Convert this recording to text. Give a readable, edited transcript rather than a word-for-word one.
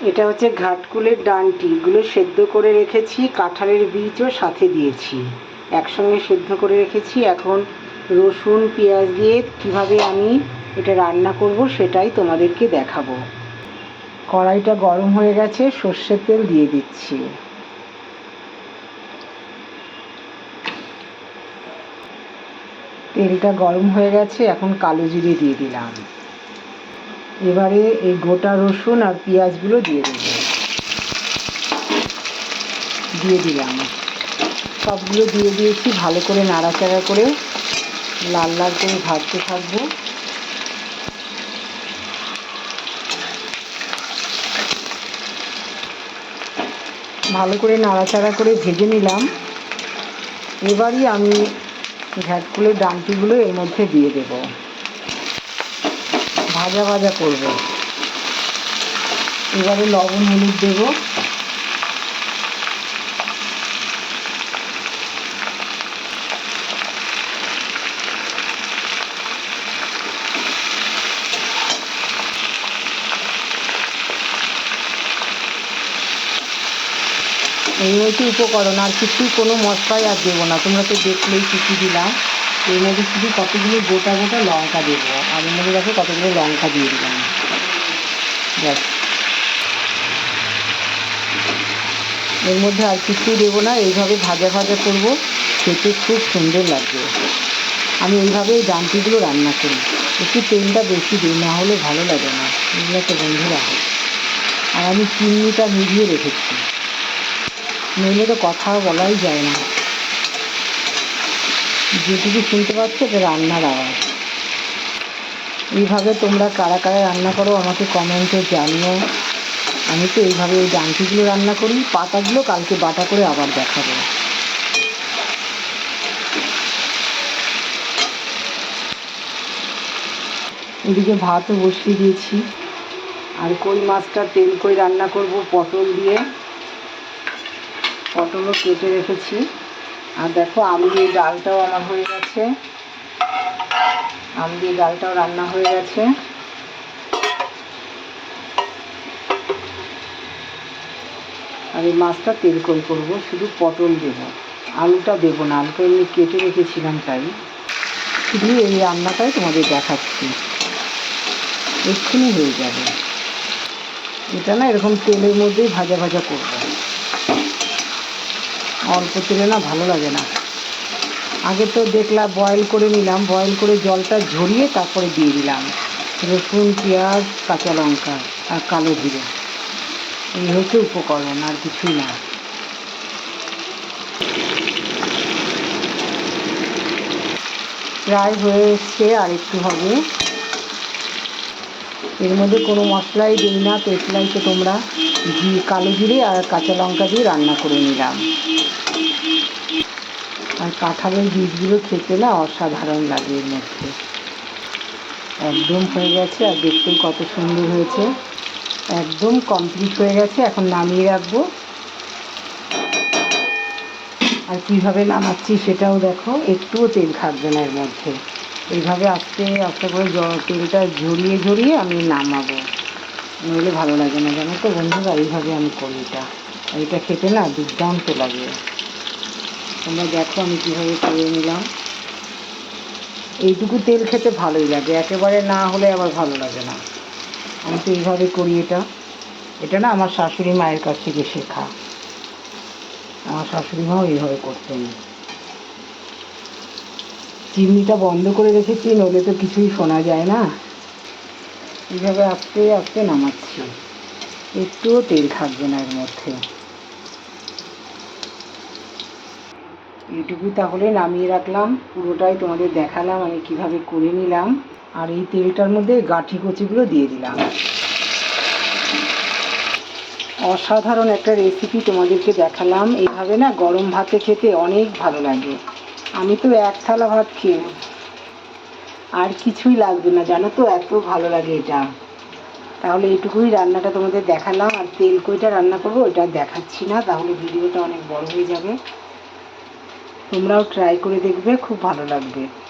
এটা হচ্ছে ঘাটকুলের ডাঁটি, এগুলো সেদ্ধ করে রেখেছি, কাঁঠালের বীজও সাথে দিয়েছি, একসঙ্গে সেদ্ধ করে রেখেছি। এখন রসুন পেঁয়াজ দিয়ে কীভাবে আমি এটা রান্না করব সেটাই তোমাদেরকে দেখাবো। কড়াইটা গরম হয়ে গেছে, সর্ষের তেল দিয়ে দিচ্ছি। তেলটা গরম হয়ে গেছে, এখন কালো জিরে দিয়ে দিলাম। এবারে এই গোটা রসুন আর পেঁয়াজগুলো দিয়ে দিলাম। সবগুলো দিয়ে দিয়েছি, ভালো করে নাড়াচাড়া করে লাল লাল করে ভাজতে থাকবো। ভালো করে নাড়াচাড়া করে ভেজে নিলাম। এবারই আমি ঘাটকুলের ডাঁটিগুলো এর মধ্যে দিয়ে দেব, ভাজা ভাজা করব। এবারে লবণ হলুদ দেব। এই হচ্ছে উপকরণ, আর কিছুই কোনো মশলাই আর দেবো না। তোমরা তো দেখলেই কিছু দিলাম। এর মধ্যে শুধু কতগুলো গোটা গোটা লঙ্কা দেবো, আর এর মধ্যে দেখো কতগুলো লঙ্কা দিয়ে দিলাম। ব্যাস, এর মধ্যে আর কিছুই দেবো না। এইভাবে ভাজা ভাজা করবো, খেতে খুব সুন্দর লাগবে। আমি এইভাবে এই ডাঁটিগুলো রান্না করি, একটু তেলটা বেশি দিই, না হলে ভালো লাগে না, এগুলো তো বন্ধুরা। আর আমি চিনিটা মিলিয়ে রেখেছি, নইলে তো কথা বলাই যায় না। যেটুকু শুনতে পাচ্ছ এটা রান্নার আওয়াজ। এইভাবে তোমরা কারা কারা রান্না করো আমাকে কমেন্টে জানিও। আমি তো এইভাবে এই ডাঁটিগুলো রান্না করি। পাতাগুলো কালকে বাটা করে আবার দেখাবো। এদিকে ভাতও বসিয়ে দিয়েছি, আর কই মাছটা তেল করে রান্না করব পটল দিয়ে। পটলও কেটে রেখেছি। আর দেখো আম দিয়ে ডালটাও আমার হয়ে গেছে, আম দিয়ে ডালটাও রান্না হয়ে গেছে। আর এই মাছটা তেল করে করবো, শুধু পটল দেবো, আলুটা দেবো না, আলুটা এমনি কেটে রেখেছিলাম তাই। শুধু এই রান্নাটাই তোমাদের দেখাচ্ছি, এক্ষুনি হয়ে যাবে। এটা না এরকম তেলের মধ্যেই ভাজা ভাজা করবো, অল্প তেলে না ভালো লাগে না। আগে তো দেখলাম বয়েল করে নিলাম, বয়েল করে জলটা ঝরিয়ে তারপরে দিয়ে দিলাম রসুন পেঁয়াজ কাঁচা লঙ্কা আর কালো জিরে। এই হচ্ছে উপকরণ, আর কিছুই না। প্রায় হয়ে এসছে, আর একটু হবে। এর মধ্যে কোনো মশলাই দিই না, পেঁচলাইতে তোমরা কালো জিরে আর কাঁচা লঙ্কা দিয়ে রান্না করে নিলাম। আর কাঁঠালের বীজগুলো খেতে না অসাধারণ লাগে এর মধ্যে। একদম হয়ে গেছে, আর দেখতেও কত সুন্দর হয়েছে। একদম কমপ্লিট হয়ে গেছে, এখন নামিয়ে রাখবো। আর কীভাবে নামাচ্ছি সেটাও দেখো, একটুও তেল থাকবে না এর মধ্যে। এইভাবে আস্তে আস্তে করে তেলটা ঝরিয়ে ঝরিয়ে আমি নামাবো, নইলে ভালো লাগে না, জানো তো বন্ধুরা। এইভাবে আমি করি এটা, আর এটা খেতে না দুর্দান্ত লাগে। তোমরা দেখো আমি কীভাবে করে নিলাম। এইটুকু তেল খেতে ভালোই লাগে, একেবারে না হলে আবার ভালো লাগে না। আমি তো এইভাবে করি এটা। এটা না আমার শাশুড়ি মায়ের কাছ থেকে শেখা, আমার শাশুড়ি মাও এইভাবে করতেন। চিমনিটা বন্ধ করে রেখেছি, নইলে তো কিছুই শোনা যায় না। এইভাবে আস্তে আস্তে নামাচ্ছি, একটুও তেল থাকবে না এর মধ্যে। এইটুকু তাহলে নামিয়ে রাখলাম, পুরোটাই তোমাদের দেখালাম আমি কিভাবে করে নিলাম। আর এই তেলটার মধ্যে গাঁঠি কচিগুলো দিয়ে দিলাম। অসাধারণ একটা রেসিপি তোমাদেরকে দেখালাম। এইভাবে না গরম ভাতে খেতে অনেক ভালো লাগে। আমি তো এক থালা ভাত খেয়ে আর কিছুই লাগবে না, জানো তো, এত ভালো লাগে এটা। তাহলে এইটুকুই রান্নাটা তোমাদের দেখালাম। আর তেল কইটা রান্না করবো ওইটা দেখাচ্ছি না, তাহলে ভিডিওটা অনেক বড় হয়ে যাবে। তোমরাও ট্রাই করে দেখবে, খুব ভালো লাগবে।